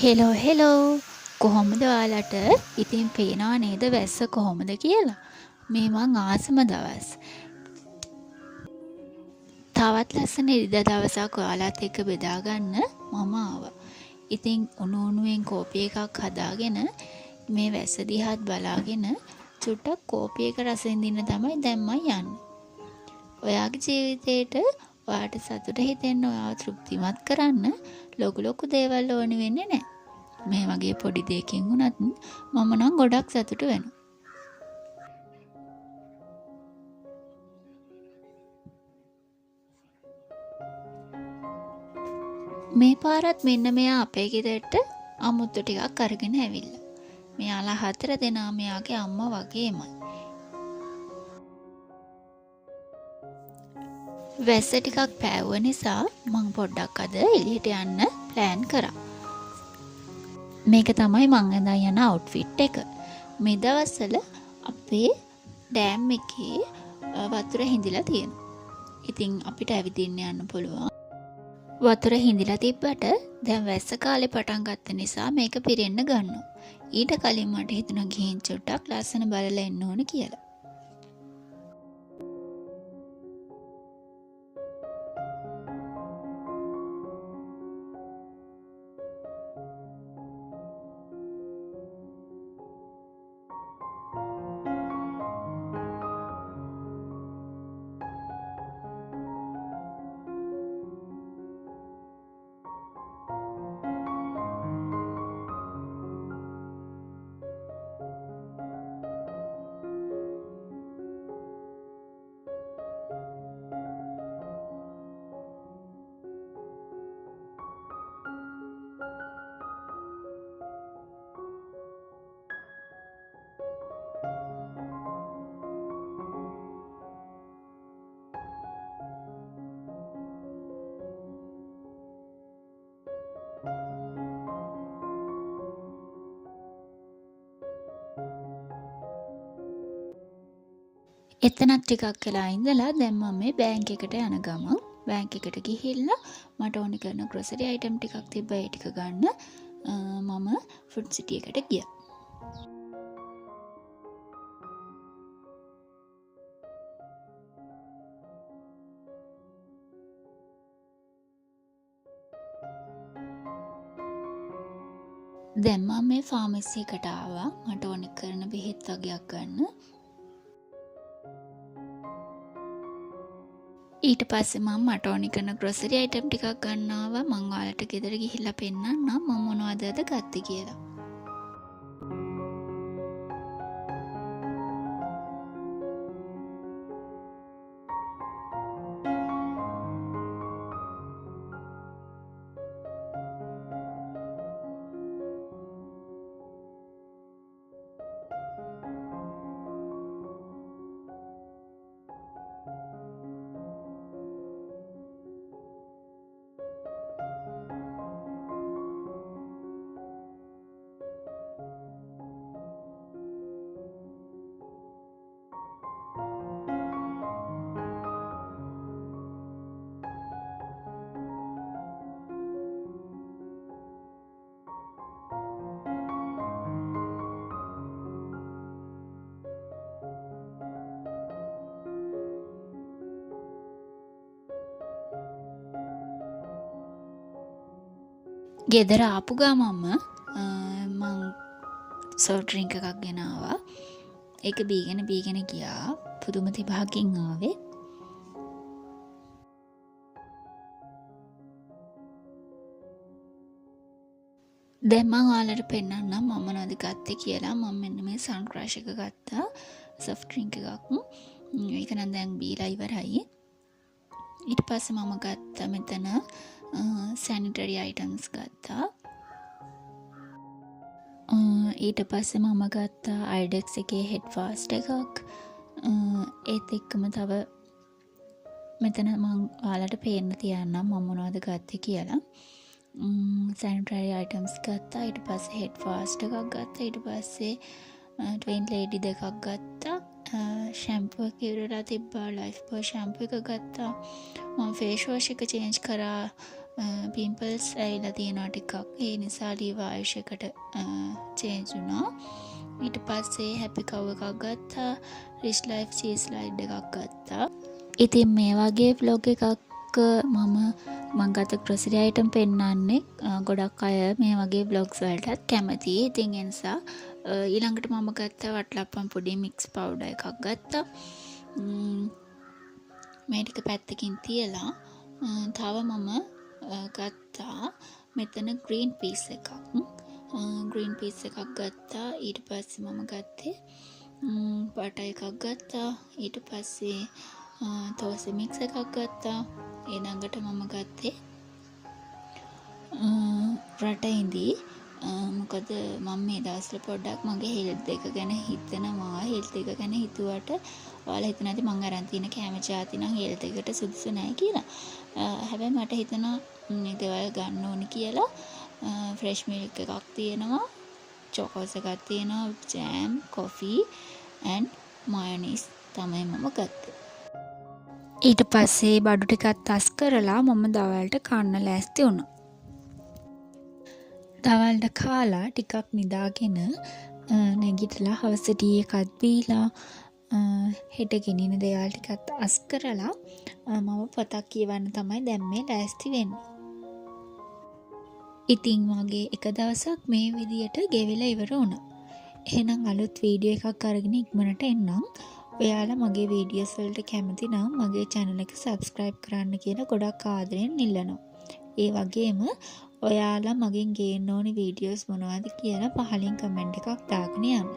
Hello කොහොමද ඔයාලට ඉතින් පේනවා නේද වැස්ස කොහොමද කියලා. මේ මං ආසම දවස්. තවත් ලස්සන ඉරිදා දවසක් ඔයාලත් එක්ක බෙදාගන්න මම ආවා. ඉතින් උණු කෝපි එකක් හදාගෙන මේ වැස්ස දිහාත් බලාගෙන චුට්ටක් කෝපි එක රස විඳින්න තමයි දැන් මම යන්නේ. ඔයාගේ ජීවිතේට ඔයාට සතුට හිතෙන්න ඔයාව තෘප්තිමත් කරන්න ලොකු දේවල් ඕනි වෙන්නේ නැහැ. මේ වගේ පොඩි දෙයකින් වුණත් මම නම් ගොඩක් සතුටු වෙනවා. මේ පාරත් මෙන්න මෙයා අපේ ගෙදරට අමුත්තු ටිකක් අරගෙන ඇවිල්ලා. මෙයාලා 4 දෙනා මෙයාගේ අම්මා වගේමයි. වැස්ස ටිකක් පෑවුව නිසා මං පොඩ්ඩක් අද එළියට යන්න ප්ලෑන් කරා. මේක තමයි මං ඇඳන් යන අවුට්ෆිට් එක. මේ දවස්වල අපේ ඩෑම් එකේ වතුර හිඳිලා තියෙනවා. ඉතින් අපිට ඇවිදින්න යන්න පුළුවන්. වතුර හිඳිලා තිබ්බට දැන් වැස්ස කාලේ පටන් ගත්ත නිසා මේක පිරෙන්න ගන්නවා. ඊට කලින් මට හිතුණා ගිහින් චුට්ටක් ලස්සන බලලා එන්න ඕන කියලා. එතනත් ටිකක් වෙලා ඉඳලා දැන් මම මේ බැංක් එකට යන ගමන් බැංක් එකට ගිහිල්ලා මට ඕනි කරන ග්‍රොසරි අයිටම් ටිකක් තිබ්බා ඒ ටික ගන්න මම ෆුඩ් සිටි එකට ගියා. දැන් මම මේ ෆාමසි එකට ආවා මට ඕනි කරන බෙහෙත් වගේක් ගන්න. ඊට පස්සේ මම මට ඕනි කරන ග්‍රොසරි අයිටම් ටිකක් ගන්න ආවා. මං ඔයාලට ගෙදර ගිහිල්ලා පෙන්නන්නම් මම මොනවද අද ගත්තේ කියලා. ගෙදර ආපු ගමන්ම මං සෝෆ්ට් ඩ්‍රින්ක් එකක් ගෙන ආවා. ඒක බීගෙන ගියා. පුදුම තිබහකින් ආවේ. දැන් මං ඔයාලට පෙන්නන්නම් මම මොනවද ගත්තේ කියලා. මම මෙන්න මේ සන් ක්‍රෂ් එක ගත්තා. සෝෆ්ට් ඩ්‍රින්ක් එකක්. ඒක නම් දැන් බීලා ඉවරයි. ඊට පස්සේ මම ගත්තා මෙතන සැනිටරි අයිටම්ස් ගත්තා. ඊට පස්සේ මම ගත්තා අයිඩෙක්ස් එකේ හෙඩ් ෆාස්ට් එකක්. ඒත් එක්කම තව මෙතන මං ඔයාලට පේන්න තියන්නම් මම මොනවද ගත්තේ කියලා. සැනිටරි අයිටම්ස් ගත්තා. ඊට පස්සේ හෙඩ් ෆාස්ට් එකක් ගත්තා. ඊට පස්සේ ට්වෙන් ලේඩි දෙකක් ගත්තා. ෂැම්පූ එක ඉවරලා තිබ්බා. ලයිෆ් බෝයි ෂැම්පූ එක ගත්තා. මම ෆේස් වොෂ් එක චේන්ජ් කරා. පිම්පල්ස් ඇවිල්ලා තියෙනවා ටිකක්. ඒ නිසා ලීව ආයුෂයකට චේන්ජ් වුණා. ඊට පස්සේ හැපි කව් එකක් ගත්තා. රිච් ලයිෆ් චීස් ස්ලයිඩ් එකක් ගත්තා. ඉතින් මේ වගේ vlog එකක් මම ගත ග්‍රොසරි අයිටම් පෙන්නන්නේ ගොඩක් අය මේ වගේ vlogs වලටත් කැමතියි. ඉතින් ඒ නිසා ඊළඟට මම ගත්තා වටලප්පම් පොඩි මික්ස් පවුඩර් එකක් ගත්තා. මේ ටික පැත්තකින් තියලා තව මම ගත්තා මෙතන ග්‍රීන් පීස් එකක්. ග්‍රීන් පීස් එකක් ගත්තා. ඊට පස්සේ මම ගත්තේ බටර් එකක් ගත්තා. ඊට පස්සේ තෝසෙ මික්ස් එකක් ගත්තා. ඊළඟට මම ගත්තේ රට ඉඳි. මොකද මම මේ දවස්වල පොඩ්ඩක් මගේ හෙල්ත් එක ගැන හිතනවා. හෙල්ත් එක ගැන හිතුවට ඔයාලා හිතන ඇති මං අරන් තියෙන කැම ජාති නම් හෙල්ත් එකට සුදුසු නැහැ කියලා. හැබැයි මට හිතෙනවා මේ දේවල් ගන්න ඕනි කියලා. ෆ්‍රෙෂ් මිල්ක් එකක් තියෙනවා. චොකෝස් එකක් තියෙනවා. ජෑම්, කොෆි and මයොනීස් තමයි මම ගත්තේ. ඊට පස්සේ බඩු ටිකක් තස් කරලා මම දවල්ට කන්න ලෑස්ති වුණා. දවල්ට කාලා ටිකක් නිදාගෙන නැගිටලා හවස ටී එකක් බීලා හෙට ගෙනින දේවල් ටිකත් අස් කරලා මම පොතක් කියවන්න තමයි දැන් මේ ලෑස්ති වෙන්නේ. ඉතින් වගේ එක දවසක් මේ විදියට ගෙවිලා ඉවර වුණා. එහෙනම් අලුත් වීඩියෝ එකක් අරගෙන ඉක්මනට එන්නම්. ඔයාලා මගේ වීඩියෝස් වලට කැමති නම් මගේ channel එක subscribe කරන්න කියලා ගොඩක් ආදරෙන් ඉල්ලනවා. ඒ වගේම ඔයාලා මගෙන් ගේන්න ඕනි වීඩියෝස් මොනවද කියලා පහලින් කමෙන්ට් එකක් දාගෙන යන්න.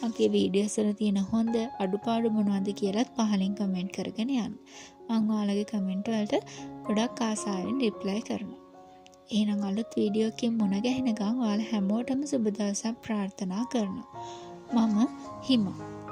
මගේ වීඩියෝස් වල තියෙන හොඳ අඩුපාඩු මොනවද කියලාත් පහලින් කමෙන්ට් කරගෙන යන්න. මම ඔයාලගේ කමෙන්ට් වලට ගොඩක් ආසාවෙන් රිප්ලයි කරනවා. එහෙනම් අලුත් වීඩියෝ එකකින් මුණ ගැහෙනකම් ඔයාලා හැමෝටම සුබ දවසක් ප්‍රාර්ථනා කරනවා. මම හිමා